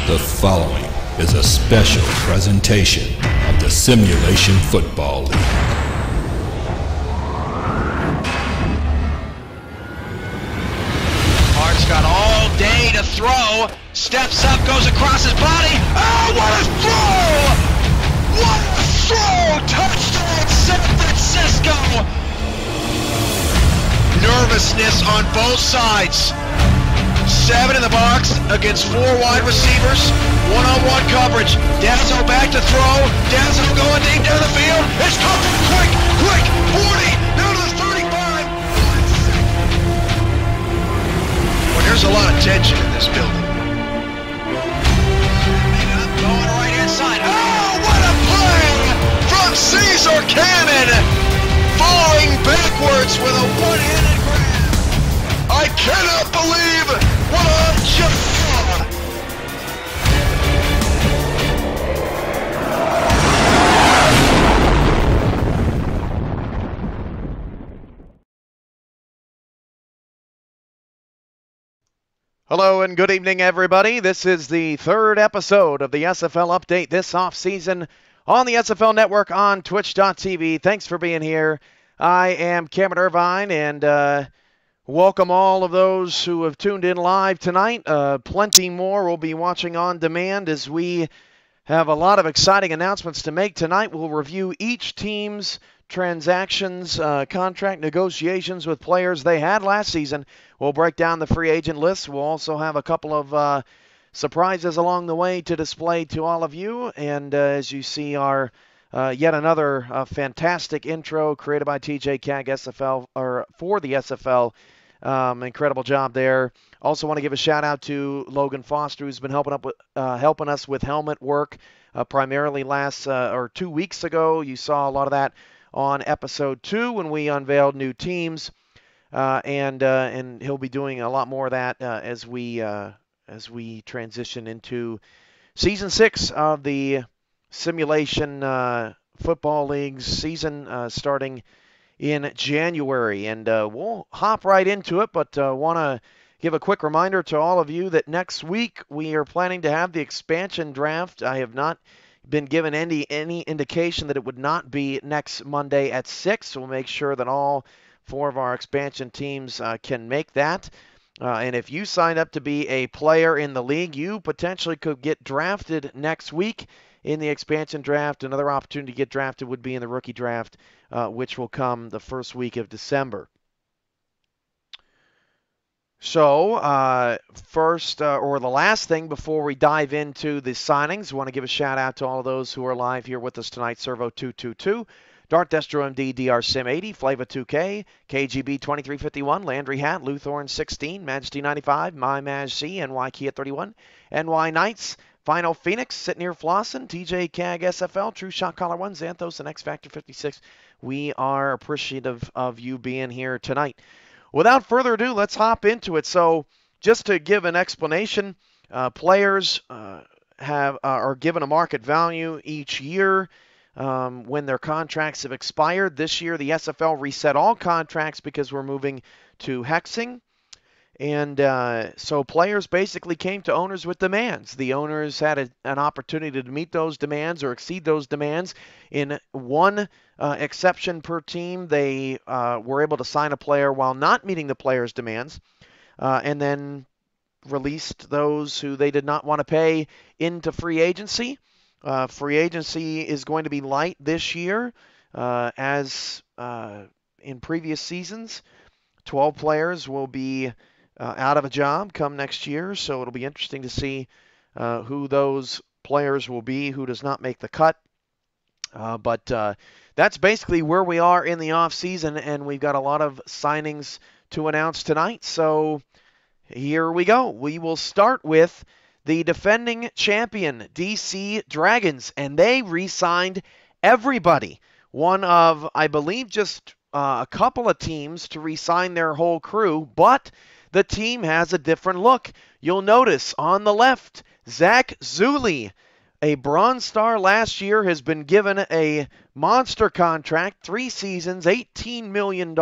The following is a special presentation of the Simulation Football League. Hart's got all day to throw. Steps up, goes across his body. Oh, what a throw! What a throw! Touchdown, San Francisco! Nervousness on both sides. 7 in the box against 4 wide receivers. One-on-one coverage. Dazo back to throw. Dazo going deep down the field. It's caught quick, 40, down to the 35. Well, there's a lot of tension in this building. Going right inside. Oh, what a play from Caesar Cannon. Falling backwards with a one-handed grab. I cannot believe what I just saw. Hello and good evening, everybody. This is the third episode of the SFL Update this offseason on the SFL Network on Twitch.tv. Thanks for being here. I am Cameron Irvine, and welcome all of those who have tuned in live tonight. Plenty more will be watching on demand as we have a lot of exciting announcements to make tonight. We'll review each team's transactions, contract negotiations with players they had last season. We'll break down the free agent list. We'll also have a couple of surprises along the way to display to all of you. And as you see, our yet another fantastic intro created by TJ Cag SFL, or for the SFL. Incredible job there. Also want to give a shout out to Logan Foster, who's been helping us with helmet work primarily last 2 weeks ago. You saw a lot of that on episode 2 when we unveiled new teams, and he'll be doing a lot more of that as we transition into season 6 of the Simulation Football League's season starting in January, and we'll hop right into it, but want to give a quick reminder to all of you that next week we are planning to have the expansion draft. I have not been given any indication that it would not be next Monday at 6, so we'll make sure that all 4 of our expansion teams can make that. And if you sign up to be a player in the league, you potentially could get drafted next week in the expansion draft. Another opportunity to get drafted would be in the rookie draft, which will come the first week of December. So, first, or the last thing before we dive into the signings, I want to give a shout out to all of those who are live here with us tonight. Servo222, Dart Destro MD, DR Sim 80, Flava 2K, KGB 2351, Landry Hat, Luthorn 16, Majesty 95, My Maj C, NY Kia 31, NY Knights, Final Phoenix, Sitting Here Flossin, TJ Cag SFL, True Shot Collar 1, Xanthos, and X Factor 56. We are appreciative of you being here tonight. Without further ado, let's hop into it. So, just to give an explanation, players are given a market value each year when their contracts have expired. This year, the SFL reset all contracts because we're moving to hexing. And so players basically came to owners with demands. The owners had an opportunity to meet those demands or exceed those demands. In one exception per team, they were able to sign a player while not meeting the player's demands, and then released those who they did not want to pay into free agency. Free agency is going to be light this year, as in previous seasons. 12 players will be out of a job come next year, so it'll be interesting to see who those players will be, who does not make the cut. But that's basically where we are in the offseason, and we've got a lot of signings to announce tonight. So here we go. We will start with the defending champion, DC Dragons, and they re-signed everybody. One of, I believe, just a couple of teams to re-sign their whole crew, but the team has a different look. You'll notice on the left, Zach Zuley, a Bronze Star last year, has been given a monster contract, 3 seasons, $18 million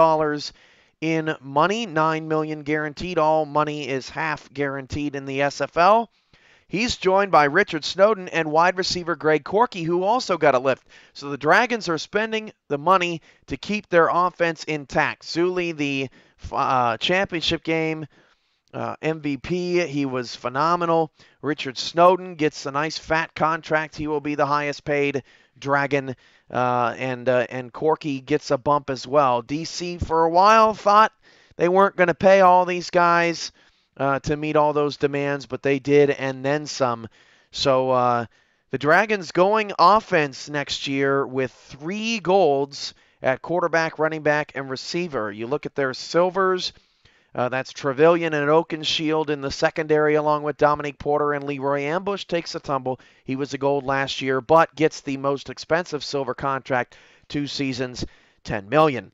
in money, $9 million guaranteed. All money is half guaranteed in the SFL. He's joined by Richard Snowden and wide receiver Greg Corky, who also got a lift. So the Dragons are spending the money to keep their offense intact. Zuli, the championship game MVP, he was phenomenal. Richard Snowden gets a nice fat contract. He will be the highest paid Dragon, and Corky gets a bump as well. DC for a while thought they weren't going to pay all these guys to meet all those demands, but they did, and then some. So the Dragons going offense next year with 3 golds at quarterback, running back, and receiver. You look at their silvers. That's Trevelyan and Oakenshield in the secondary, along with Dominique Porter, and Leroy Ambush takes a tumble. He was a gold last year, but gets the most expensive silver contract, 2 seasons, $10 million.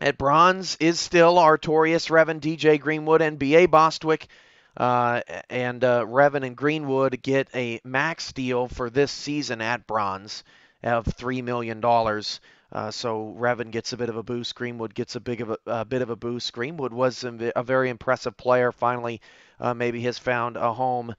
At bronze is still Artorias, Revan, DJ Greenwood, and B.A. Bostwick. And Revan and Greenwood get a max deal for this season at bronze of $3 million. So Revan gets a bit of a boost. Greenwood gets a bit of a boost. Greenwood was a very impressive player. Finally, maybe has found a home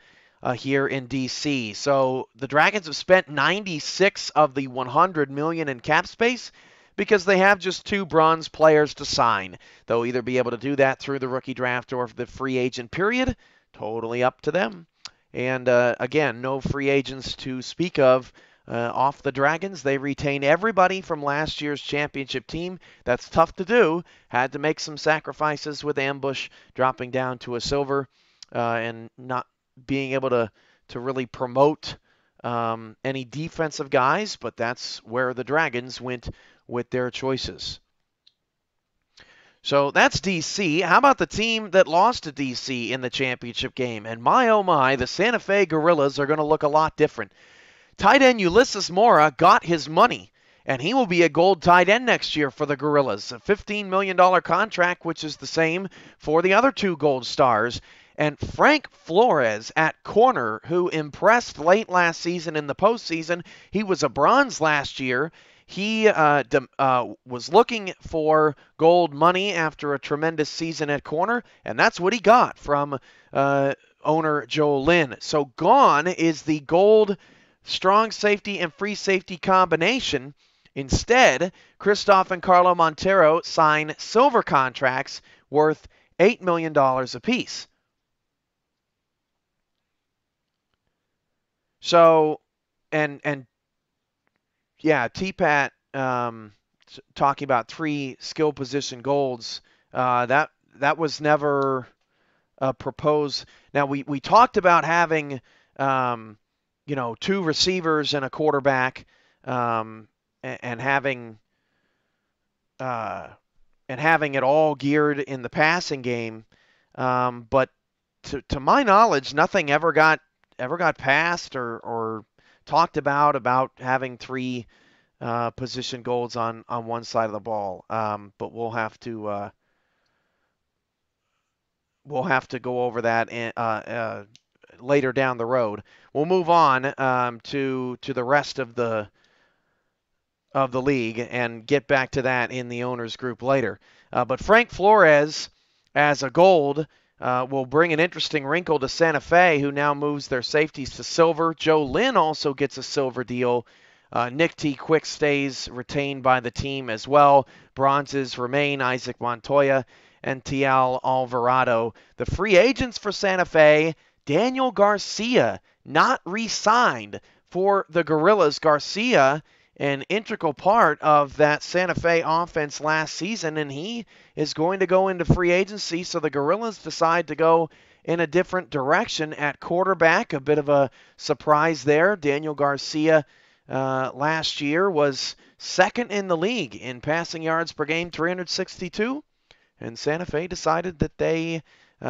here in DC. So the Dragons have spent 96 of the $100 million in cap space, because they have just 2 bronze players to sign. They'll either be able to do that through the rookie draft or the free agent period. Totally up to them. And again, no free agents to speak of off the Dragons. They retain everybody from last year's championship team. That's tough to do. Had to make some sacrifices with Ambush dropping down to a silver and not being able to really promote any defensive guys, but that's where the Dragons went with their choices. So that's DC. How about the team that lost to DC in the championship game? And my oh my, the Santa Fe Gorillas are going to look a lot different. Tight end Ulysses Mora got his money, and he will be a gold tight end next year for the Gorillas. A $15 million contract, which is the same for the other 2 gold stars. And Frank Flores at corner, who impressed late last season in the postseason. He was a bronze last year. He was looking for gold money after a tremendous season at corner, and that's what he got from owner Joe Lynn. So gone is the gold strong safety and free safety combination. Instead, Christoph and Carlo Montero sign silver contracts worth $8 million apiece. So, and yeah, T-Pat talking about 3 skill position golds. That was never proposed. Now we talked about having 2 receivers and a quarterback, and having it all geared in the passing game. But to my knowledge, nothing ever got passed or talked about having 3 position golds on one side of the ball. But we'll have to go over that later down the road. We'll move on to the rest of the league and get back to that in the owners group later. But Frank Flores as a gold will bring an interesting wrinkle to Santa Fe, who now moves their safeties to silver. Joe Lynn also gets a silver deal. Nick T. Quick stays retained by the team as well. Bronzes remain Isaac Montoya and Tial Alvarado. The free agents for Santa Fe, Daniel Garcia, not re-signed for the Gorillas. Garcia, an integral part of that Santa Fe offense last season, and he is going to go into free agency, so the Gorillas decide to go in a different direction at quarterback. A bit of a surprise there. Daniel Garcia last year was second in the league in passing yards per game, 362, and Santa Fe decided that they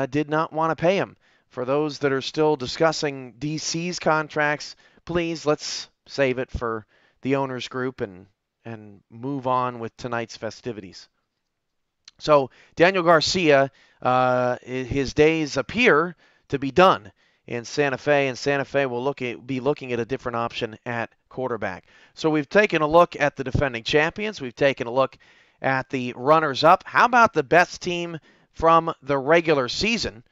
did not want to pay him. For those that are still discussing DC's contracts, please, let's save it for the owners group and move on with tonight's festivities. So Daniel Garcia, his days appear to be done in Santa Fe, and Santa Fe will be looking at a different option at quarterback. So we've taken a look at the defending champions. We've taken a look at the runners-up. How about the best team from the regular season?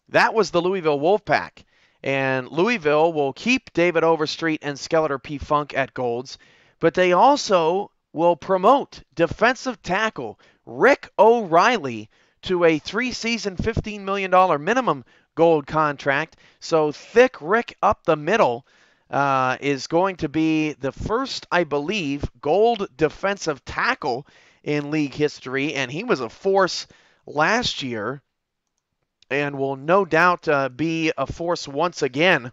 That was the Louisville Wolfpack. And Louisville will keep David Overstreet and Skeletor P. Funk at golds, but they also will promote defensive tackle Rick O'Reilly to a 3-season, $15 million minimum gold contract. So thick Rick up the middle is going to be the first, I believe, gold defensive tackle in league history, and he was a force last year and will no doubt be a force once again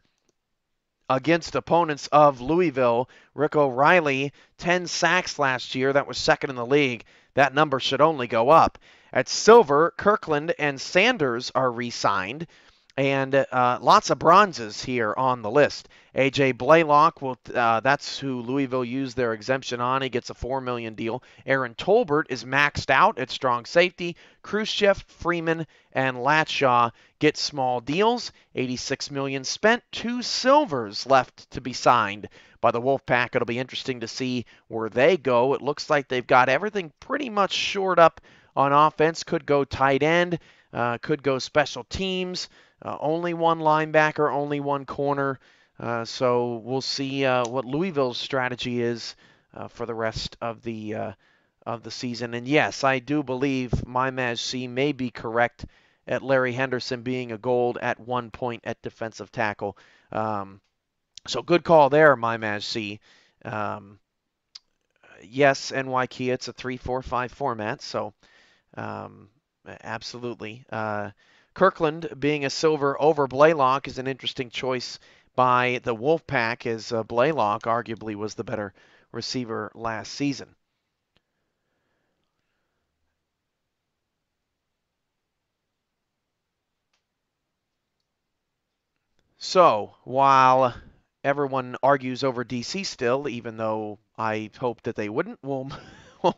against opponents of Louisville. Rick O'Reilly, 10 sacks last year. That was second in the league. That number should only go up. At silver, Kirkland and Sanders are re-signed, and lots of bronzes here on the list. A.J. Blaylock, that's who Louisville used their exemption on. He gets a $4 million deal. Aaron Tolbert is maxed out at strong safety. Khrushchev, Freeman, and Latshaw get small deals. $86 million spent. 2 silvers left to be signed by the Wolfpack. It'll be interesting to see where they go. It looks like they've got everything pretty much shored up on offense. Could go tight end, could go special teams. Only one linebacker, only one corner. So we'll see what Louisville's strategy is for the rest of the season. And yes, I do believe my Maj C may be correct at Larry Henderson being a gold at one point at defensive tackle. So good call there, my Maj C. Yes, NY Kia, it's a 3-4-5 format, so absolutely. Kirkland being a silver over Blaylock is an interesting choice by the Wolfpack, as Blaylock arguably was the better receiver last season. So, while everyone argues over DC still, even though I hope that they wouldn't, we'll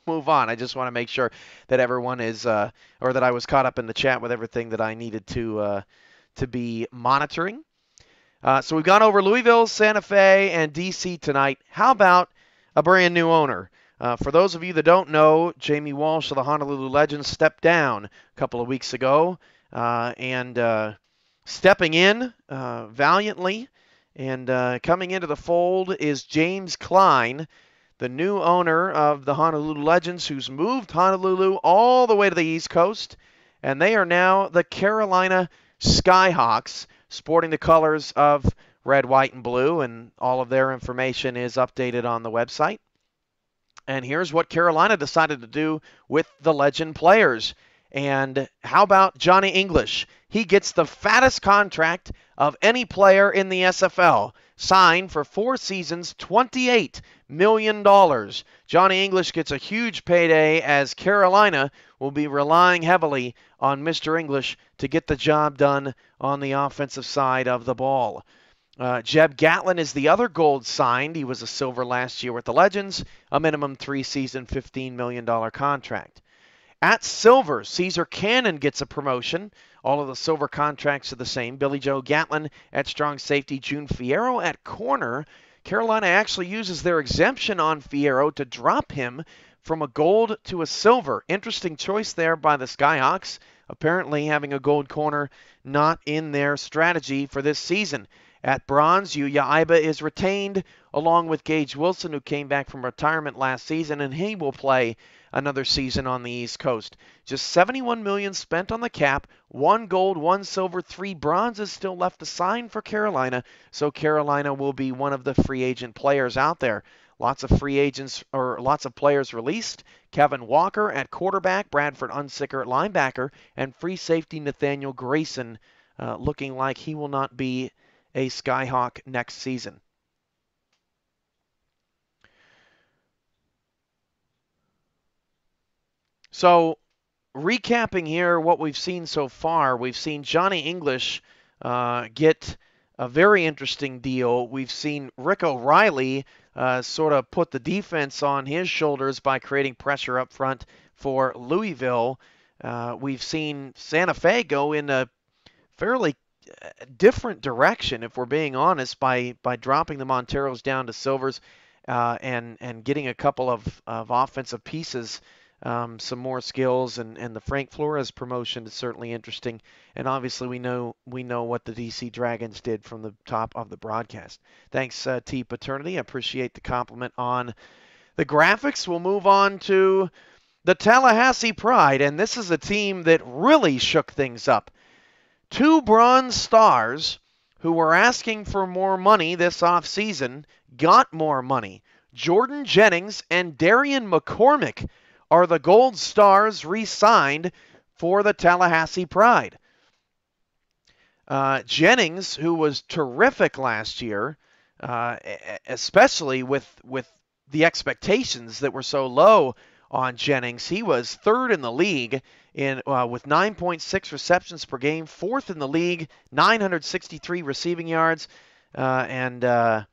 move on. I just want to make sure that everyone is, or that I was caught up in the chat with everything that I needed to be monitoring. So we've gone over Louisville, Santa Fe, and DC tonight. How about a brand new owner? For those of you that don't know, Jamie Walsh of the Honolulu Legends stepped down a couple of weeks ago, and stepping in valiantly and coming into the fold is James Klein, the new owner of the Honolulu Legends, who's moved Honolulu all the way to the East Coast, and they are now the Carolina Skyhawks, sporting the colors of red, white, and blue, and all of their information is updated on the website. And here's what Carolina decided to do with the Legend players. And how about Johnny English? He gets the fattest contract of any player in the SFL, signed for 4 seasons, $28 million. Johnny English gets a huge payday, as Carolina will be relying heavily on Mr. English to get the job done on the offensive side of the ball. Jeb Gatlin is the other gold signed. He was a silver last year with the Legends, a minimum 3-season, $15 million contract. At silver, Caesar Cannon gets a promotion. All of the silver contracts are the same. Billy Joe Gatlin at strong safety. June Fierro at corner. Carolina actually uses their exemption on Fierro to drop him from a gold to a silver. Interesting choice there by the Skyhawks. Apparently having a gold corner not in their strategy for this season. At bronze, Yuya Iba is retained, along with Gage Wilson, who came back from retirement last season, and he will play another season on the East Coast. Just $71 million spent on the cap, 1 gold, 1 silver, 3 bronzes still left to sign for Carolina, so Carolina will be one of the free agent players out there. Lots of free agents, or lots of players released. Kevin Walker at quarterback, Bradford Unsicker at linebacker, and free safety Nathaniel Grayson looking like he will not be a Skyhawk next season. So, recapping here what we've seen so far, we've seen Johnny English get a very interesting deal. We've seen Rick O'Reilly sort of put the defense on his shoulders by creating pressure up front for Louisville. We've seen Santa Fe go in a fairly different direction, if we're being honest, by dropping the Monteros down to silvers and getting a couple of offensive pieces some more skills, and the Frank Flores promotion is certainly interesting. And obviously, we know what the DC Dragons did from the top of the broadcast. Thanks, T Paternity. I appreciate the compliment on the graphics. We'll move on to the Tallahassee Pride, and this is a team that really shook things up. Two Bronze Stars who were asking for more money this offseason got more money. Jordan Jennings and Darian McCormick are the Gold Stars re-signed for the Tallahassee Pride. Jennings, who was terrific last year, especially with the expectations that were so low on Jennings, he was third in the league with 9.6 receptions per game, fourth in the league, 963 receiving yards, and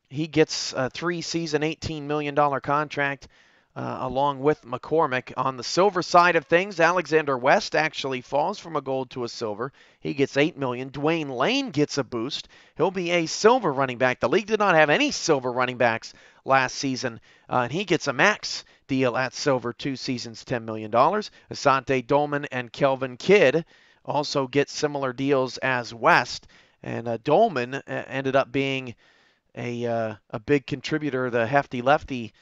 he gets a 3-season, $18 million contract along with McCormick. On the silver side of things, Alexander West actually falls from a gold to a silver. He gets $8 million. Dwayne Lane gets a boost. He'll be a silver running back. The league did not have any silver running backs last season, and he gets a max deal at silver, 2 seasons, $10 million. Asante Dolman and Kelvin Kidd also get similar deals as West, and Dolman ended up being a big contributor. The hefty lefty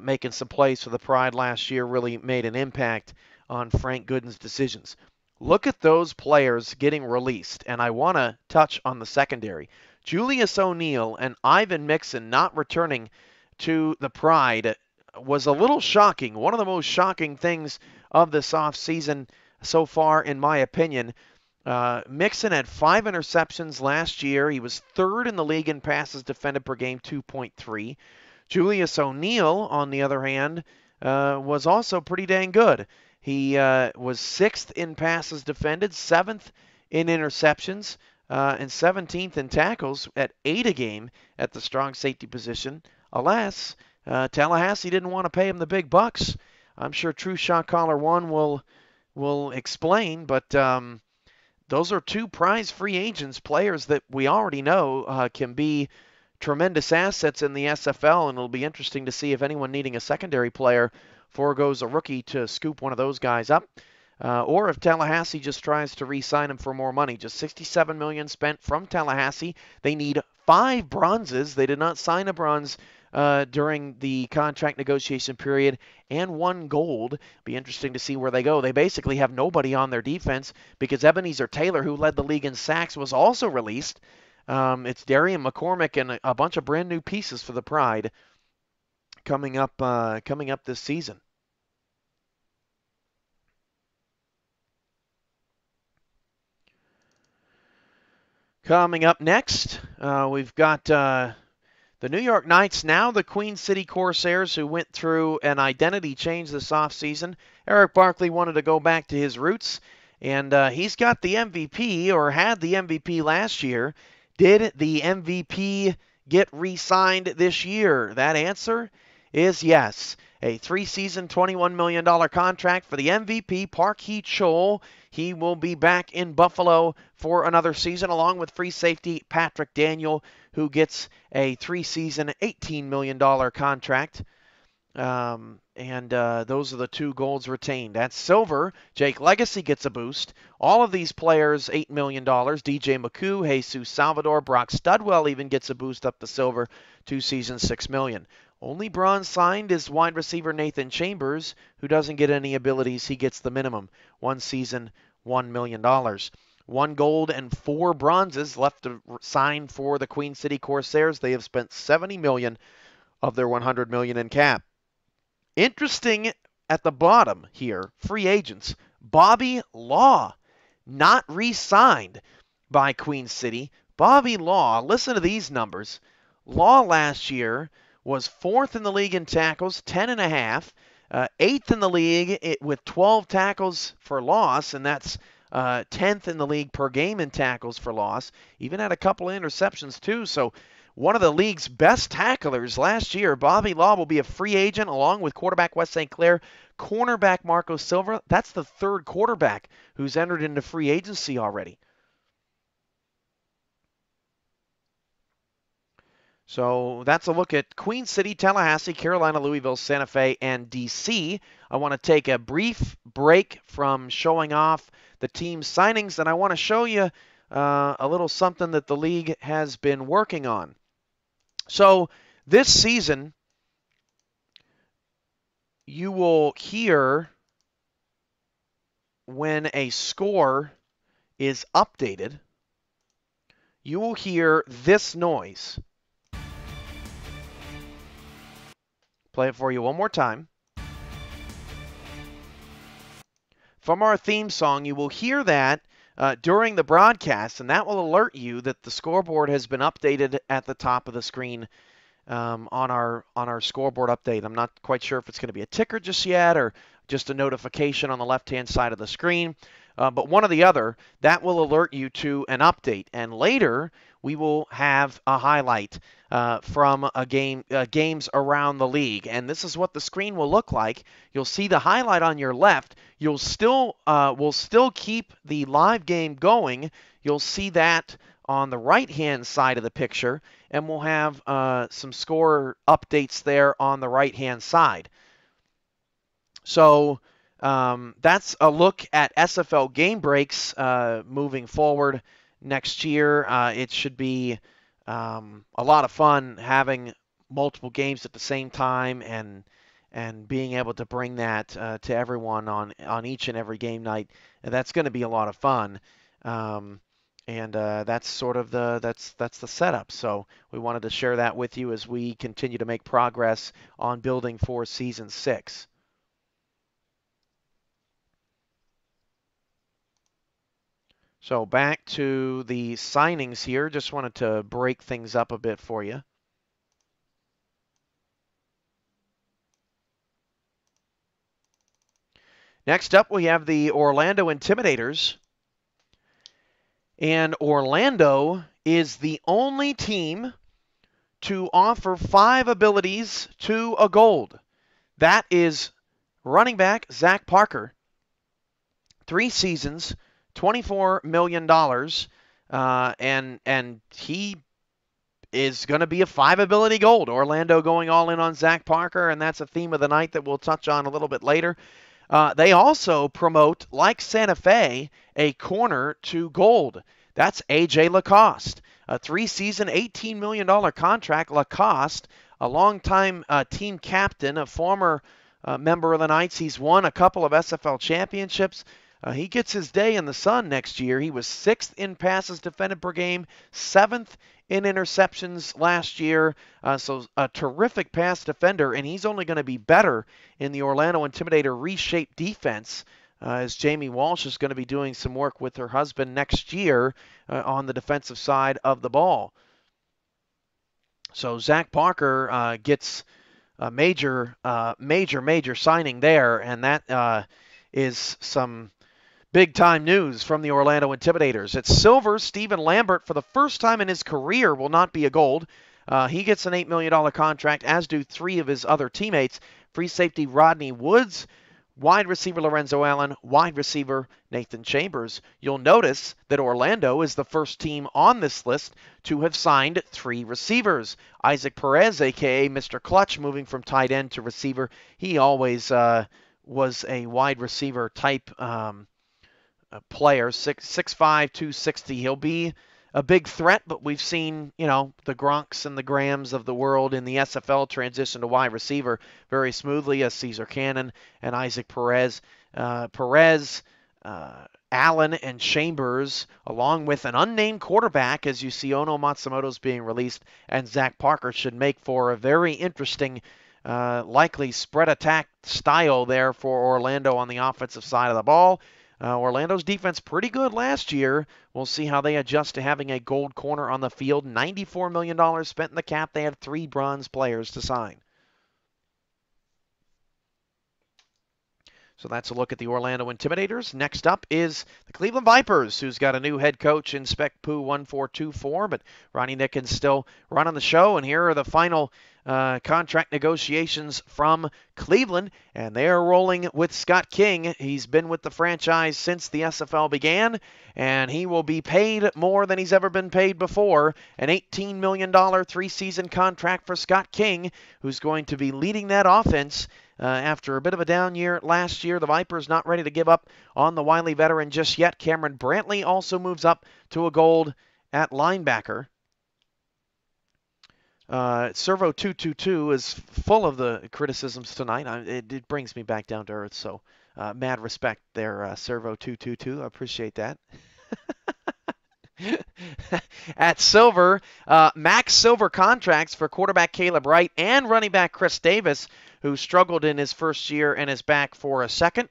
making some plays for the Pride last year really made an impact on Frank Gooden's decisions. Look at those players getting released, and I want to touch on the secondary. Julius O'Neill and Ivan Mixon not returning to the Pride was a little shocking. One of the most shocking things of this offseason so far, in my opinion. Mixon had 5 interceptions last year. He was third in the league in passes defended per game, 2.3. Julius O'Neill, on the other hand, was also pretty dang good. He was 6th in passes defended, 7th in interceptions, and 17th in tackles at 8 a game at the strong safety position. Alas, Tallahassee didn't want to pay him the big bucks. I'm sure True Shot Caller 1 will explain, but those are 2 prize free agents, players that we already know can be tremendous assets in the SFL, and it'll be interesting to see if anyone needing a secondary player forgoes a rookie to scoop one of those guys up, or if Tallahassee just tries to re-sign him for more money. Just $67 million spent from Tallahassee. They need 5 bronzes. They did not sign a bronze during the contract negotiation period, and 1 gold. Be interesting to see where they go. They basically have nobody on their defense because Ebenezer Taylor, who led the league in sacks, was also released. It's Darian McCormick and a bunch of brand new pieces for the Pride coming up this season. Coming up next, we've got the New York Knights, now the Queen City Corsairs, who went through an identity change this offseason. Eric Barkley wanted to go back to his roots, and he's got the MVP, or had the MVP last year. Did the MVP get re-signed this year? That answer is yes. A 3-season, $21 million contract for the MVP, Park Hee-Chol. He will be back in Buffalo for another season, along with free safety Patrick Daniel, who gets a 3-season, $18 million contract. And those are the 2 golds retained. At silver, Jake Legacy gets a boost. All of these players, $8 million. DJ McCoo, Jesus Salvador, Brock Studwell even gets a boost up to silver, 2 seasons, $6 million. Only bronze signed is wide receiver Nathan Chambers, who doesn't get any abilities. He gets the minimum, 1 season, $1 million. 1 gold and 4 bronzes left to sign for the Queen City Corsairs. They have spent $70 million of their $100 million in cap. Interesting at the bottom here, free agents. Bobby Law, not re-signed by Queen City. Bobby Law, listen to these numbers. Law last year was 4th in the league in tackles, 10.5. 8th in the league with 12 tackles for loss, and that's 10th in the league per game in tackles for loss. Even had a couple of interceptions too, so one of the league's best tacklers last year. Bobby Law will be a free agent along with quarterback Wes St. Clair, cornerback Marco Silva. That's the 3rd quarterback who's entered into free agency already. So that's a look at Queen City, Tallahassee, Carolina, Louisville, Santa Fe, and D.C. I want to take a brief break from showing off the team signings, and I want to show you a little something that the league has been working on. So this season, you will hear when a score is updated, you will hear this noise. Play it for you one more time. From our theme song, you will hear that during the broadcast, and that will alert you that the scoreboard has been updated at the top of the screen on our scoreboard update. I'm not quite sure if it's going to be a ticker just yet or just a notification on the left-hand side of the screen, but one or the other, that will alert you to an update. And later, we will have a highlight from games around the league. And this is what the screen will look like. You'll see the highlight on your left. We'll still keep the live game going. You'll see that on the right-hand side of the picture, and we'll have some score updates there on the right-hand side. So that's a look at SFL game breaks moving forward next year. It should be a lot of fun having multiple games at the same time and being able to bring that to everyone on each and every game night. And that's going to be a lot of fun. And that's sort of that's the setup. So we wanted to share that with you as we continue to make progress on building for season 6. So back to the signings here. Just wanted to break things up a bit for you. Next up, we have the Orlando Intimidators. And Orlando is the only team to offer 5 abilities to a gold. That is running back Zach Parker. 3 seasons, $24 million. And he is going to be a 5 ability gold. Orlando going all in on Zach Parker, and that's a theme of the night that we'll touch on a little bit later. They also promote, like Santa Fe, a corner to gold. That's A.J. Lacoste. A 3-season, $18 million contract. Lacoste, a longtime team captain, a former member of the Knights. He's won a couple of SFL championships. He gets his day in the sun next year. He was 6th in passes defended per game, 7th in interceptions last year. So a terrific pass defender, and he's only going to be better in the Orlando Intimidator reshaped defense as Jamie Walsh is going to be doing some work with her husband next year on the defensive side of the ball. So Zach Parker gets a major signing there, and that is some big-time news from the Orlando Intimidators. It's silver. Stephen Lambert, for the first time in his career, will not be a gold. He gets an $8 million contract, as do 3 of his other teammates. Free safety Rodney Woods, wide receiver Lorenzo Allen, wide receiver Nathan Chambers. You'll notice that Orlando is the first team on this list to have signed 3 receivers. Isaac Perez, a.k.a. Mr. Clutch, moving from tight end to receiver. He always was a wide receiver type player, 6'5", 260. He'll be a big threat, but we've seen, the Gronks and the Grahams of the world in the SFL transition to wide receiver very smoothly as Caesar Cannon and Isaac Perez. Allen and Chambers, along with an unnamed quarterback, as you see Ono Matsumoto's being released, and Zach Parker should make for a very interesting likely spread attack style there for Orlando on the offensive side of the ball. Orlando's defense pretty good last year. We'll see how they adjust to having a gold corner on the field. $94 million spent in the cap. They had 3 bronze players to sign. So that's a look at the Orlando Intimidators. Next up is the Cleveland Vipers, who's got a new head coach in Spec Poo 1424, but Ronnie Nickens still running the show. And here are the final contract negotiations from Cleveland, and they are rolling with Scott King. He's been with the franchise since the SFL began, and he will be paid more than he's ever been paid before. An $18 million three-season contract for Scott King, who's going to be leading that offense. After a bit of a down year last year, the Vipers not ready to give up on the wily veteran just yet. Cameron Brantley also moves up to a gold at linebacker. Servo 222 is full of the criticisms tonight. It brings me back down to earth, so mad respect there, Servo 222. I appreciate that. At Silver, max Silver contracts for quarterback Caleb Wright and running back Chris Davis, who struggled in his first year and is back for a second.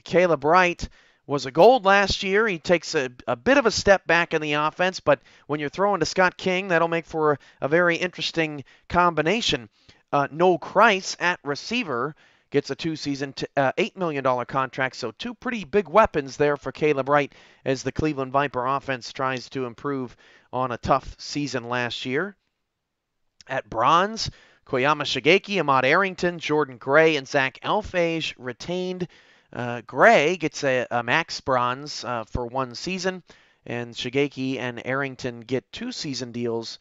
Caleb Wright was a gold last year. He takes a bit of a step back in the offense, but when you're throwing to Scott King, that'll make for a very interesting combination. Noel Kreis at receiver gets a two-season, $8 million contract, so two pretty big weapons there for Caleb Wright as the Cleveland Viper offense tries to improve on a tough season last year. At bronze, Koyama Shigeki, Ahmad Arrington, Jordan Gray, and Zach Alfage retained. Gray gets a max bronze for one season, and Shigeki and Arrington get two-season deals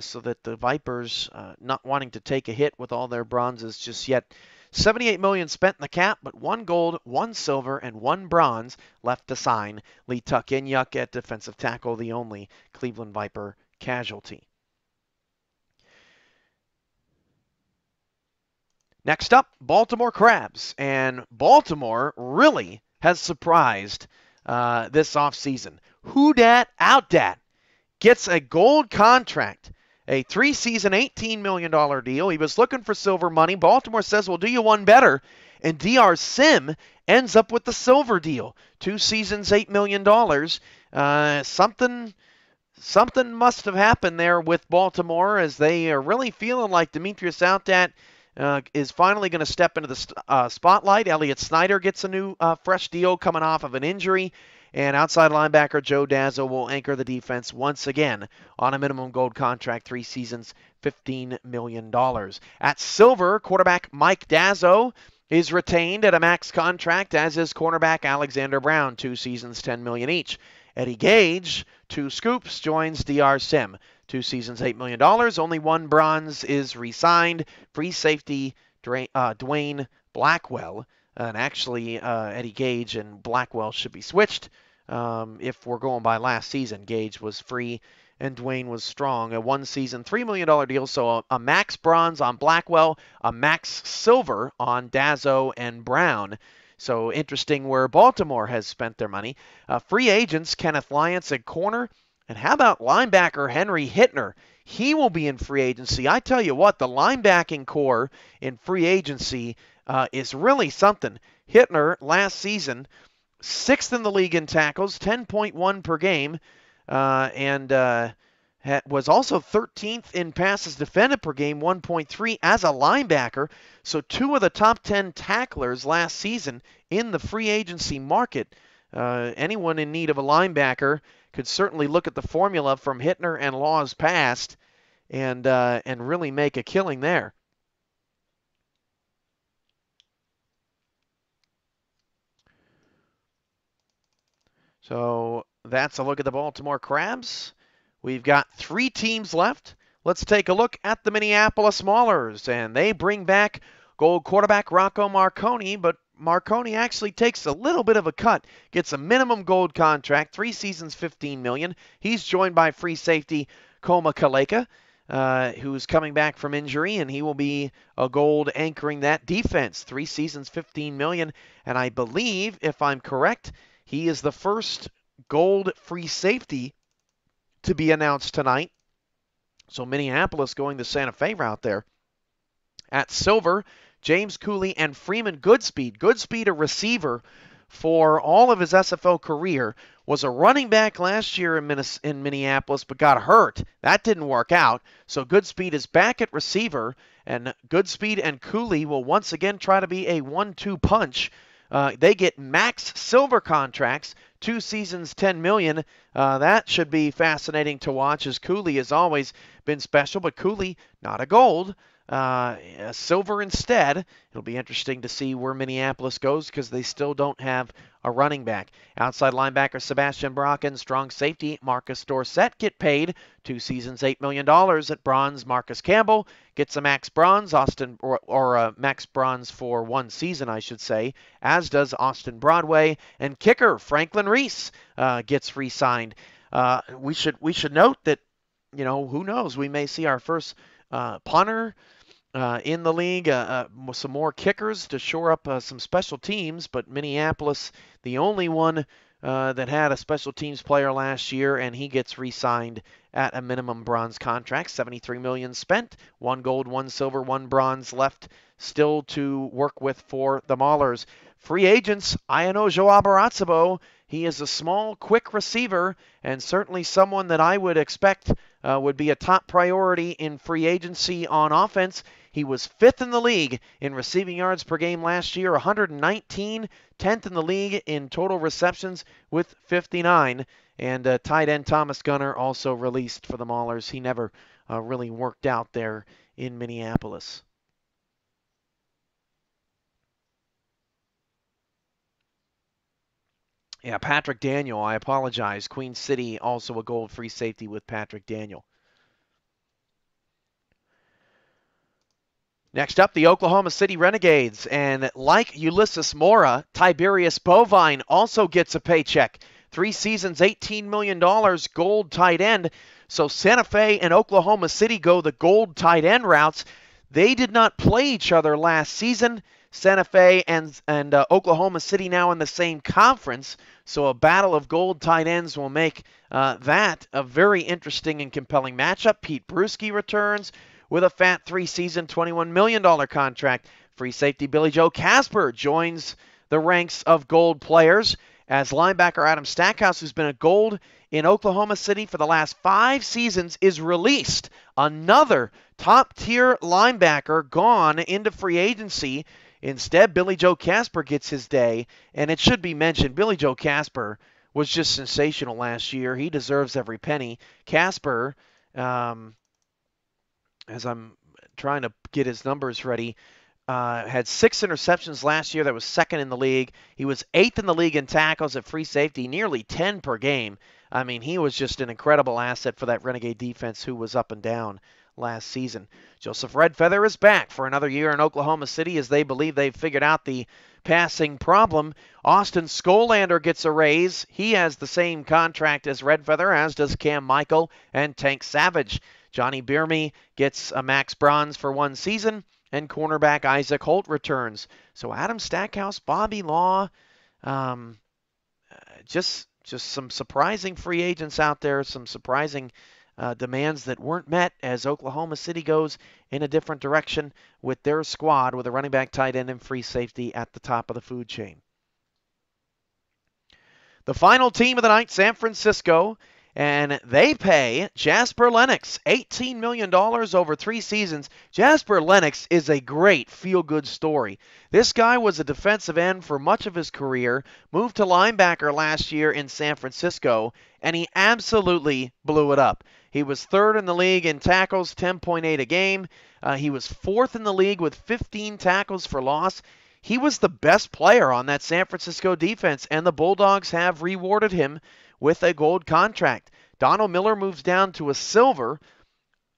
so that the Vipers, not wanting to take a hit with all their bronzes just yet, $78 million spent in the cap, but one gold, one silver, and one bronze left to sign. Lee Tuck-Inyuk at defensive tackle, the only Cleveland Viper casualty. Next up, Baltimore Crabs. And Baltimore really has surprised this offseason. Who dat, out dat, gets a gold contract. A three-season, $18 million deal. He was looking for silver money. Baltimore says, we'll do you one better. And DR Sim ends up with the silver deal. 2 seasons, $8 million. Something must have happened there with Baltimore as they are really feeling like Demetrius Outdat is finally going to step into the spotlight. Elliott Snyder gets a new fresh deal coming off of an injury. And outside linebacker Joe Dazzo will anchor the defense once again on a minimum gold contract, 3 seasons, $15 million. At silver, quarterback Mike Dazzo is retained at a max contract, as is cornerback Alexander Brown, 2 seasons, $10 million each. Eddie Gage, 2 scoops, joins DR Sim, 2 seasons, $8 million. Only one bronze is re-signed. Free safety Dwayne Blackwell. And actually, Eddie Gage and Blackwell should be switched. If we're going by last season, Gage was free and Dwayne was strong. A 1 season, $3 million deal, so a max bronze on Blackwell, a max silver on Dazzo and Brown. So interesting where Baltimore has spent their money. Free agents, Kenneth Lyons at corner. And how about linebacker Henry Hittner? He will be in free agency. I tell you what, the linebacking core in free agency is really something. Hittner, last season, 6th in the league in tackles, 10.1 per game, and was also 13th in passes defended per game, 1.3 as a linebacker. So 2 of the top 10 tacklers last season in the free agency market. Anyone in need of a linebacker could certainly look at the formula from Hittner and Laws past and really make a killing there. So that's a look at the Baltimore Crabs. We've got 3 teams left. Let's take a look at the Minneapolis Maulers, and they bring back gold quarterback Rocco Marconi, but Marconi actually takes a little bit of a cut, gets a minimum gold contract, 3 seasons, $15 million. He's joined by free safety Koma Kaleka, who's coming back from injury, and he will be a gold anchoring that defense, 3 seasons, $15 million. And I believe, if I'm correct, he is the first gold free safety to be announced tonight. So Minneapolis going the Santa Fe route there. At silver, James Cooley and Freeman Goodspeed. Goodspeed, a receiver for all of his SFL career, was a running back last year in Minneapolis, but got hurt. That didn't work out. So Goodspeed is back at receiver, And Goodspeed and Cooley will once again try to be a 1-2 punch. They get max silver contracts, 2 seasons, $10 million. That should be fascinating to watch, as Cooley has always been special, but Cooley not a gold. A silver instead. It'll be interesting to see where Minneapolis goes because they still don't have a running back. Outside linebacker Sebastian Brocken, strong safety Marcus Dorsett get paid 2 seasons, $8 million at bronze. Marcus Campbell gets a max bronze, max bronze for 1 season, I should say, as does Austin Broadway. And kicker Franklin Reese gets re-signed. We should note that, who knows, we may see our first punter in the league, some more kickers to shore up some special teams, but Minneapolis, the only one that had a special teams player last year, and he gets re-signed at a minimum bronze contract. $73 million spent, 1 gold, 1 silver, 1 bronze left still to work with for the Maulers. Free agents, Ayano Joabaratabo. He is a small, quick receiver, and certainly someone that I would expect would be a top priority in free agency on offense. He was 5th in the league in receiving yards per game last year, 119, 10th in the league in total receptions with 59. And tight end Thomas Gunner also released for the Maulers. He never really worked out there in Minneapolis. Yeah, Patrick Daniel, I apologize. Queen City, also a gold free safety with Patrick Daniel. Next up, the Oklahoma City Renegades. And like Ulysses Mora, Tiberius Bovine also gets a paycheck. 3 seasons, $18 million, gold tight end. So Santa Fe and Oklahoma City go the gold tight end routes. They did not play each other last season. Santa Fe and Oklahoma City now in the same conference. So a battle of gold tight ends will make that a very interesting and compelling matchup. Pete Bruschi returns with a fat 3-season, $21 million contract. Free safety Billy Joe Casper joins the ranks of gold players as linebacker Adam Stackhouse, who's been a gold in Oklahoma City for the last 5 seasons, is released. Another top-tier linebacker gone into free agency. Instead, Billy Joe Casper gets his day, and it should be mentioned, Billy Joe Casper was just sensational last year. He deserves every penny. Casper, as I'm trying to get his numbers ready, had 6 interceptions last year. That was 2nd in the league. He was 8th in the league in tackles at free safety, nearly 10 per game. I mean, he was just an incredible asset for that Renegade defense who was up and down last season. Joseph Redfeather is back for another year in Oklahoma City as they believe they've figured out the passing problem. Austin Skolander gets a raise. He has the same contract as Redfeather, as does Cam Michael and Tank Savage. Johnny Bierme gets a max bronze for 1 season, and cornerback Isaac Holt returns. So Adam Stackhouse, Bobby Law, just some surprising free agents out there, some surprising demands that weren't met as Oklahoma City goes in a different direction with their squad with a running back, tight end, and free safety at the top of the food chain. The final team of the night, San Francisco, and they pay Jasper Lennox $18 million over 3 seasons. Jasper Lennox is a great feel-good story. This guy was a defensive end for much of his career, moved to linebacker last year in San Francisco, and he absolutely blew it up. He was 3rd in the league in tackles, 10.8 a game. He was 4th in the league with 15 tackles for loss. He was the best player on that San Francisco defense, and the Bulldogs have rewarded him with a gold contract. Donald Miller moves down to a silver,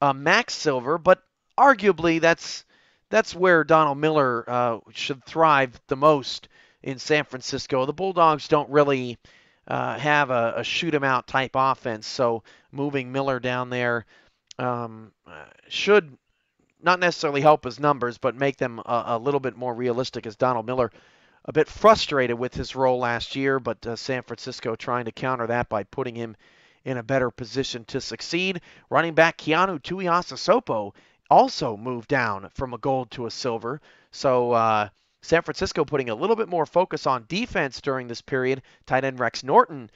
a max silver, but arguably that's where Donald Miller should thrive the most in San Francisco. The Bulldogs don't really have a shoot-'em-out type offense, so moving Miller down there should not necessarily help his numbers, but make them a little bit more realistic, as Donald Miller a bit frustrated with his role last year, but San Francisco trying to counter that by putting him in a better position to succeed. Running back Keanu Tuiasosopo also moved down from a gold to a silver. So San Francisco putting a little bit more focus on defense during this period. Tight end Rex Norton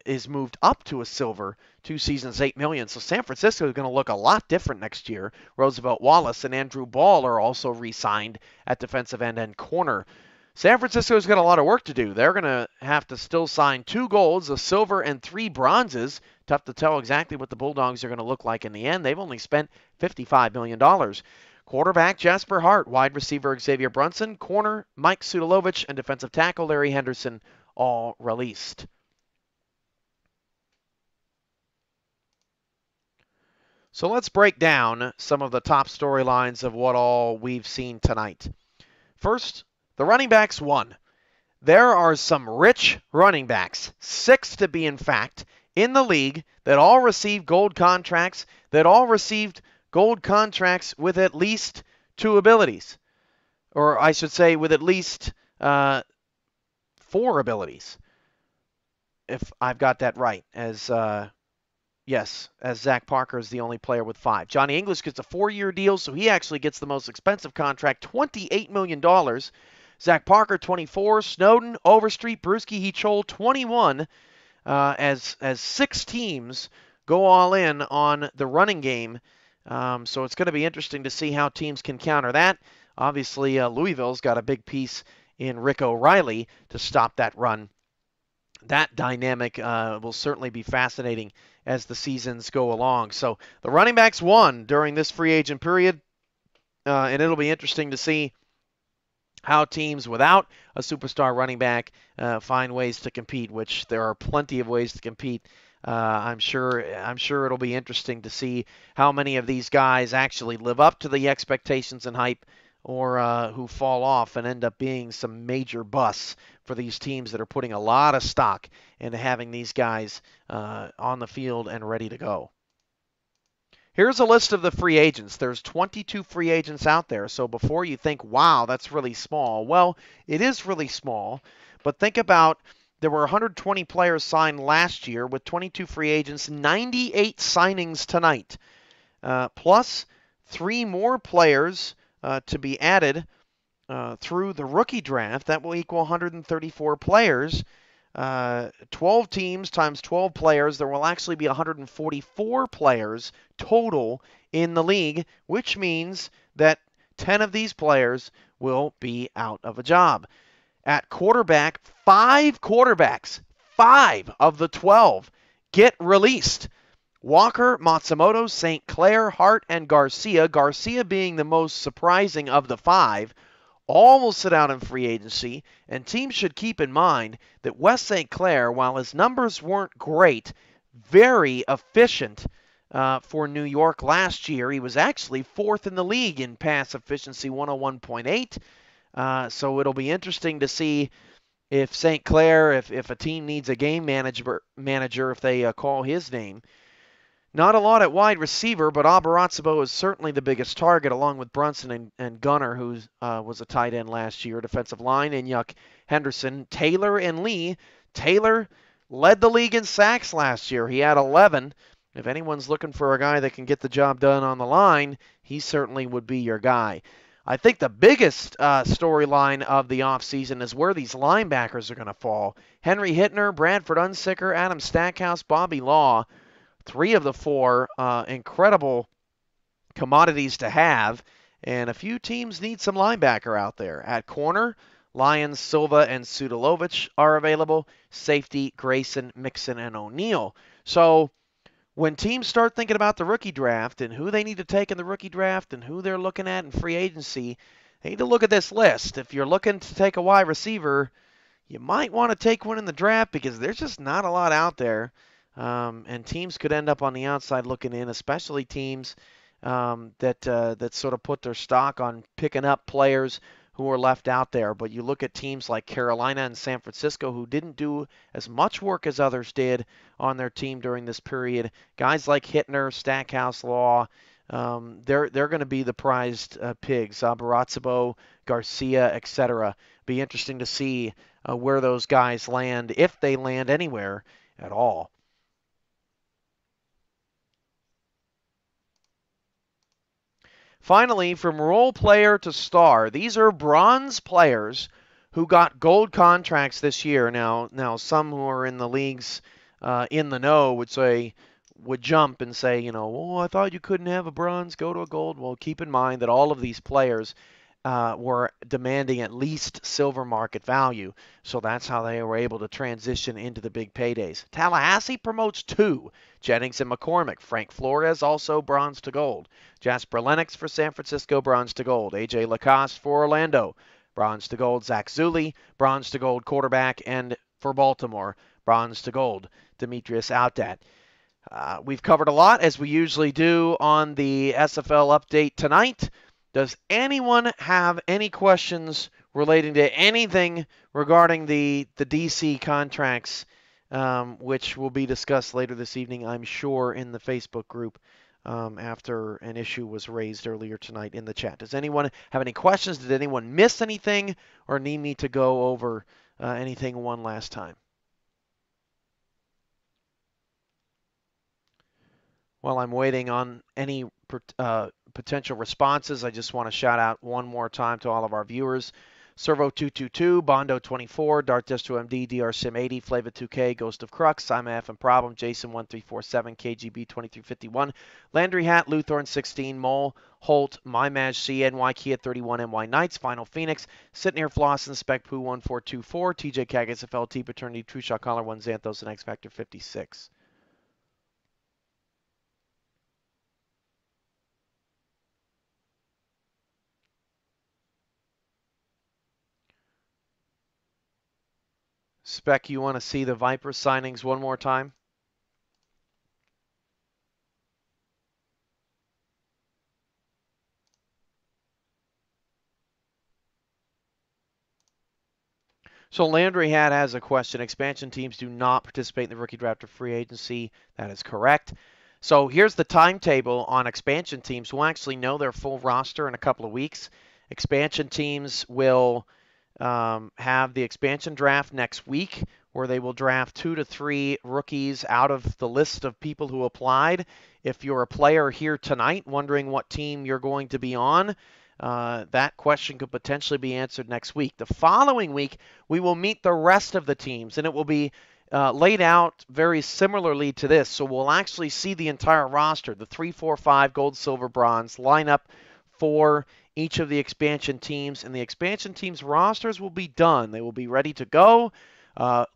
is moved up to a silver, 2 seasons, $8 million. So San Francisco is going to look a lot different next year. Roosevelt Wallace and Andrew Ball are also re-signed at defensive end and corner. San Francisco's got a lot of work to do. They're going to have to still sign 2 golds, a silver, and 3 bronzes. Tough to tell exactly what the Bulldogs are going to look like in the end. They've only spent $55 million. Quarterback Jasper Hart, wide receiver Xavier Brunson, corner Mike Sudalovich, and defensive tackle Larry Henderson all released. So let's break down some of the top storylines of what all we've seen tonight. First, the running backs won. There are some rich running backs, 6 to be in fact, in the league that all received gold contracts, that all received gold contracts with at least 2 abilities. Or I should say with at least 4 abilities. If I've got that right. As Zach Parker is the only player with 5. Johnny English gets a 4-year deal, so he actually gets the most expensive contract, $28 million. Zach Parker, 24. Snowden, Overstreet, Brewski, Heachol, 21. As 6 teams go all in on the running game. So it's going to be interesting to see how teams can counter that. Obviously, Louisville's got a big piece in Rick O'Reilly to stop that run. That dynamic will certainly be fascinating as the seasons go along. So the running backs won during this free agent period, and it'll be interesting to see how teams without a superstar running back find ways to compete, which there are plenty of ways to compete. I'm sure it'll be interesting to see how many of these guys actually live up to the expectations and hype, or who fall off and end up being some major busts for these teams that are putting a lot of stock into having these guys on the field and ready to go. Here's a list of the free agents. There's 22 free agents out there. So before you think, wow, that's really small. Well, it is really small. But think about, there were 120 players signed last year with 22 free agents, 98 signings tonight. Plus 3 more players to be added through the rookie draft. That will equal 134 players. 12 teams times 12 players, there will actually be 144 players total in the league, which means that 10 of these players will be out of a job. At quarterback, 5 quarterbacks, 5 of the 12 get released. Walker, Matsumoto, St. Clair, Hart, and Garcia, Garcia being the most surprising of the 5, all will sit out in free agency, and teams should keep in mind that Wes St. Clair, while his numbers weren't great, very efficient for New York last year. He was actually 4th in the league in pass efficiency, 101.8. So it'll be interesting to see if St. Clair, if a team needs a game manager if they call his name. Not a lot at wide receiver, but Abarazzo is certainly the biggest target, along with Brunson and Gunner, who was a tight end last year. Defensive line, Inyuk, Henderson, Taylor, and Lee. Taylor led the league in sacks last year. He had 11. If anyone's looking for a guy that can get the job done on the line, he certainly would be your guy. I think the biggest storyline of the offseason is where these linebackers are going to fall. Henry Hittner, Bradford Unsicker, Adam Stackhouse, Bobby Law. 3 of the 4 incredible commodities to have, and a few teams need some linebacker out there. At corner, Lyons, Silva, and Sudalovich are available. Safety, Grayson, Mixon, and O'Neal. So when teams start thinking about the rookie draft and who they need to take in the rookie draft and who they're looking at in free agency, they need to look at this list. If you're looking to take a wide receiver, you might want to take one in the draft because there's just not a lot out there. And teams could end up on the outside looking in, especially teams that sort of put their stock on picking up players who are left out there. But you look at teams like Carolina and San Francisco, who didn't do as much work as others did on their team during this period. Guys like Hittner, Stackhouse, Law, they're going to be the prized pigs. Barazzo, Garcia, etc. Be interesting to see where those guys land, if they land anywhere at all. Finally, from role player to star, these are bronze players who got gold contracts this year. Now some who are in the leagues in the know would jump and say, oh, I thought you couldn't have a bronze, go to a gold. Well, keep in mind that all of these players were demanding at least silver market value. So that's how they were able to transition into the big paydays. Tallahassee promotes 2, Jennings and McCormick. Frank Flores also bronze to gold. Jasper Lennox for San Francisco, bronze to gold. A.J. Lacoste for Orlando, bronze to gold. Zach Zulli, bronze to gold quarterback. And for Baltimore, bronze to gold, Demetrius Outdat. We've covered a lot, as we usually do on the SFL update tonight. Does anyone have any questions relating to anything regarding the DC contracts, which will be discussed later this evening, I'm sure, in the Facebook group after an issue was raised earlier tonight in the chat? Does anyone have any questions? Did anyone miss anything or need me to go over anything one last time? While I'm waiting on any potential responses, I just want to shout out one more time to all of our viewers. Servo222, Bondo24, Dart Distro MD, DRSim80, Flava2K, Ghost of Crux, Simon F and Problem, Jason1347, KGB2351, Landry Hat, Luthorn16, Mole, Holt, MyMaj NY Kia31, NY Knights, Final Phoenix, Sitting Here Flossin, Spec Poo 1424, TJ Cag SFL, T Paternity, True Shot Caller 1, Xanthos, and X Factor 56. Spec, you want to see the Viper signings one more time? So Landry has a question. Expansion teams do not participate in the rookie draft or free agency. That is correct. So here's the timetable on expansion teams. We'll actually know their full roster in a couple of weeks. Expansion teams will have the expansion draft next week, where they will draft 2 to 3 rookies out of the list of people who applied. If you're a player here tonight wondering what team you're going to be on, that question could potentially be answered next week. The following week, we will meet the rest of the teams, and it will be laid out very similarly to this. So we'll actually see the entire roster, the 3, 4, 5, gold, silver, bronze lineup for each of the expansion teams, and the expansion teams' rosters will be done. They will be ready to go,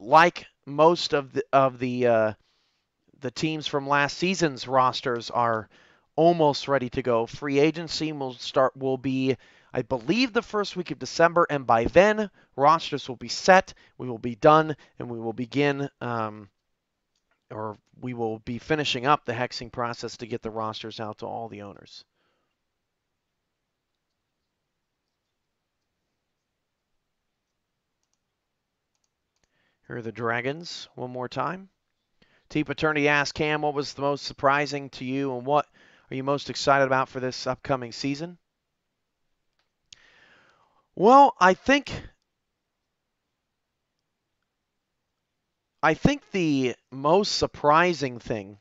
like most of the teams from last season's rosters are almost ready to go. Free agency will be, I believe, the first week of December, and by then rosters will be set. We will be done, and we will begin, or we will be finishing up the hexing process to get the rosters out to all the owners. Here are the Dragons one more time. T. Paternity asked Cam, what was the most surprising to you, and what are you most excited about for this upcoming season? Well, I think the most surprising thing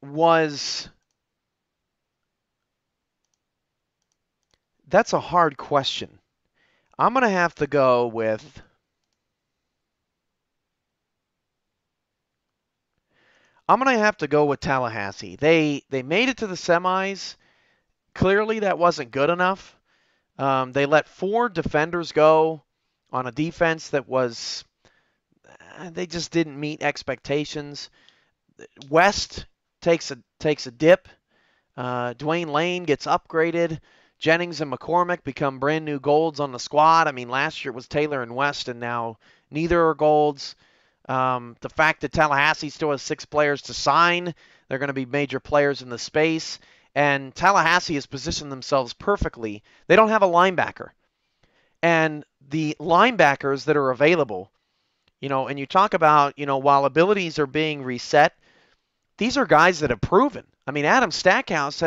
was, that's a hard question. I'm going to have to go with Tallahassee. They made it to the semis. Clearly, that wasn't good enough. They let 4 defenders go on a defense that was, they just didn't meet expectations. West takes a dip. Dwayne Lane gets upgraded. Jennings and McCormick become brand new golds on the squad. I mean, last year it was Taylor and West, and now neither are golds. The fact that Tallahassee still has 6 players to sign, they're going to be major players in the space. And Tallahassee has positioned themselves perfectly. They don't have a linebacker. And the linebackers that are available, and you talk about, while abilities are being reset, these are guys that have proven. I mean, Adam Stackhouse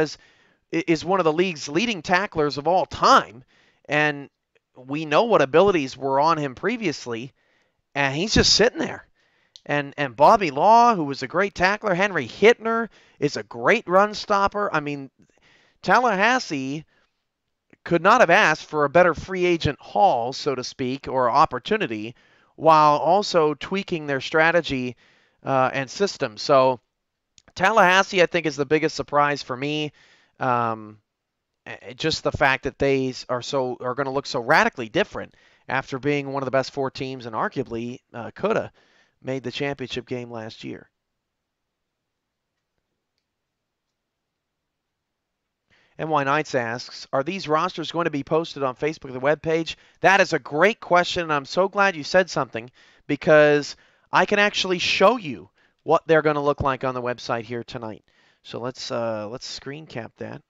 is one of the league's leading tacklers of all time. And we know what abilities were on him previously. And he's just sitting there. And Bobby Law, who was a great tackler. Henry Hittner is a great run stopper. I mean, Tallahassee could not have asked for a better free agent haul, so to speak, or opportunity, while also tweaking their strategy and system. So Tallahassee, I think, is the biggest surprise for me. Just the fact that they are going to look so radically different after being one of the best 4 teams and arguably could have made the championship game last year. NY Knights asks, are these rosters going to be posted on Facebook, the webpage? That is a great question, and I'm so glad you said something because I can actually show you what they're going to look like on the website here tonight. So let's screen cap that.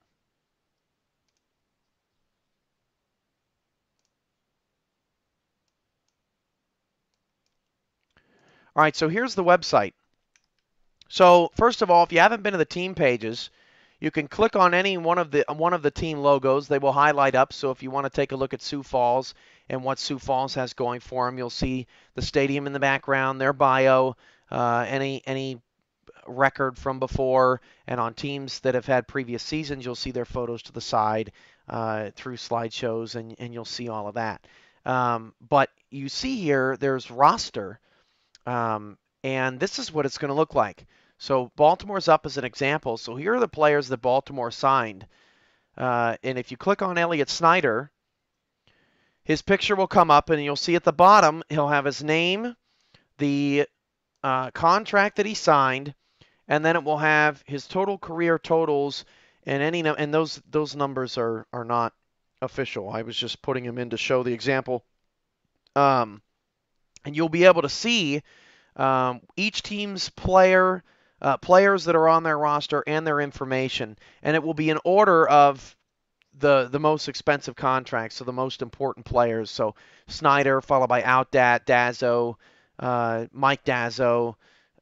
All right, so here's the website. So first of all, if you haven't been to the team pages, you can click on any one of the team logos. They will highlight up. So if you want to take a look at Sioux Falls and what Sioux Falls has going for them, you'll see the stadium in the background, their bio, any record from before, and on teams that have had previous seasons, you'll see their photos to the side through slideshows, and you'll see all of that. But you see here, there's roster, and this is what it's going to look like. So Baltimore's up as an example. So here are the players that Baltimore signed. And if you click on Elliott Snyder, his picture will come up, and you'll see at the bottom, he'll have his name, the contract that he signed, and then it will have his total career totals, and those numbers are not official. I was just putting them in to show the example. And you'll be able to see each team's players that are on their roster and their information, and it will be in order of the most expensive contracts, so the most important players. So Snyder, followed by Outdat, Dazzo, Mike Dazzo,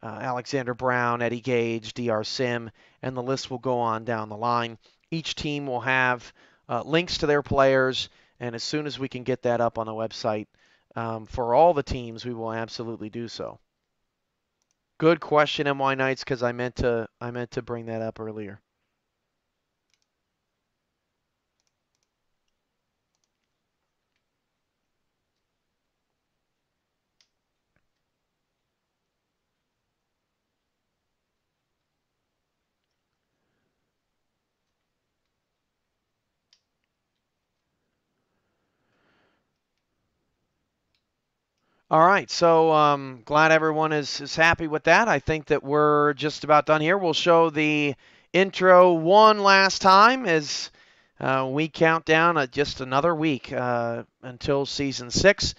Alexander Brown, Eddie Gage, DR Sim, and the list will go on down the line. Each team will have links to their players, and as soon as we can get that up on the website for all the teams, we will absolutely do so. Good question, NY Knights, because I meant to bring that up earlier. All right, so glad everyone is happy with that. I think that we're just about done here. We'll show the intro one last time as we count down just another week until Season 6.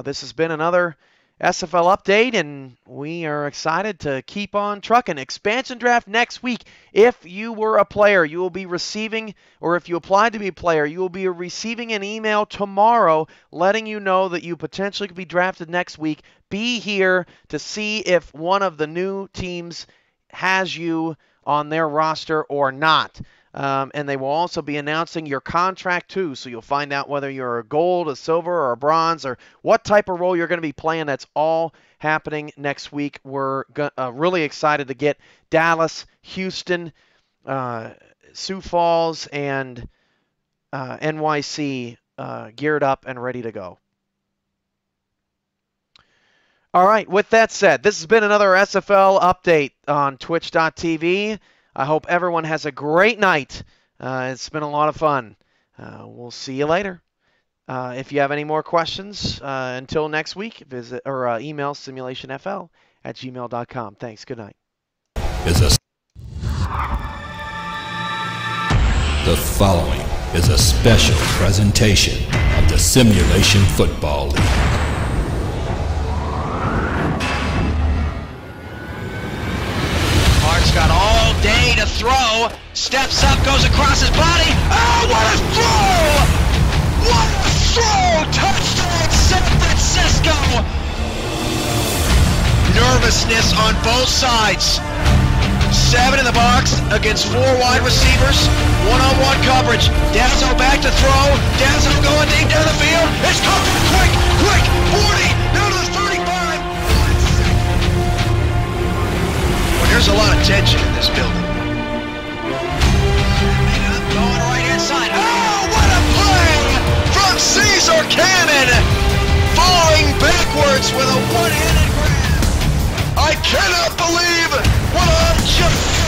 This has been another SFL update, and we are excited to keep on trucking. Expansion draft next week. If you were a player, you will be receiving, or if you applied to be a player, you will be receiving an email tomorrow letting you know that you potentially could be drafted next week. Be here to see if one of the new teams has you on their roster or not. And they will also be announcing your contract too, so you'll find out whether you're a gold, a silver, or a bronze, or what type of role you're going to be playing. That's all happening next week. We're really excited to get Dallas, Houston, Sioux Falls, and NYC geared up and ready to go. All right, with that said, this has been another SFL update on Twitch.tv. I hope everyone has a great night. It's been a lot of fun. We'll see you later. If you have any more questions, until next week, visit or email simulationfl@gmail.com. Thanks. Good night. The following is a special presentation of the Simulation Football League. Got all day to throw, steps up, goes across his body. Oh, what a throw! What a throw! Touchdown, San Francisco! Nervousness on both sides. 7 in the box against 4 wide receivers. One-on-one coverage. Dazzo back to throw. Dazzo going deep down the field. It's coming quick, 40, down to the 35. There's a lot of tension in this building. Going backwards with a one-handed grab. I cannot believe what I'm just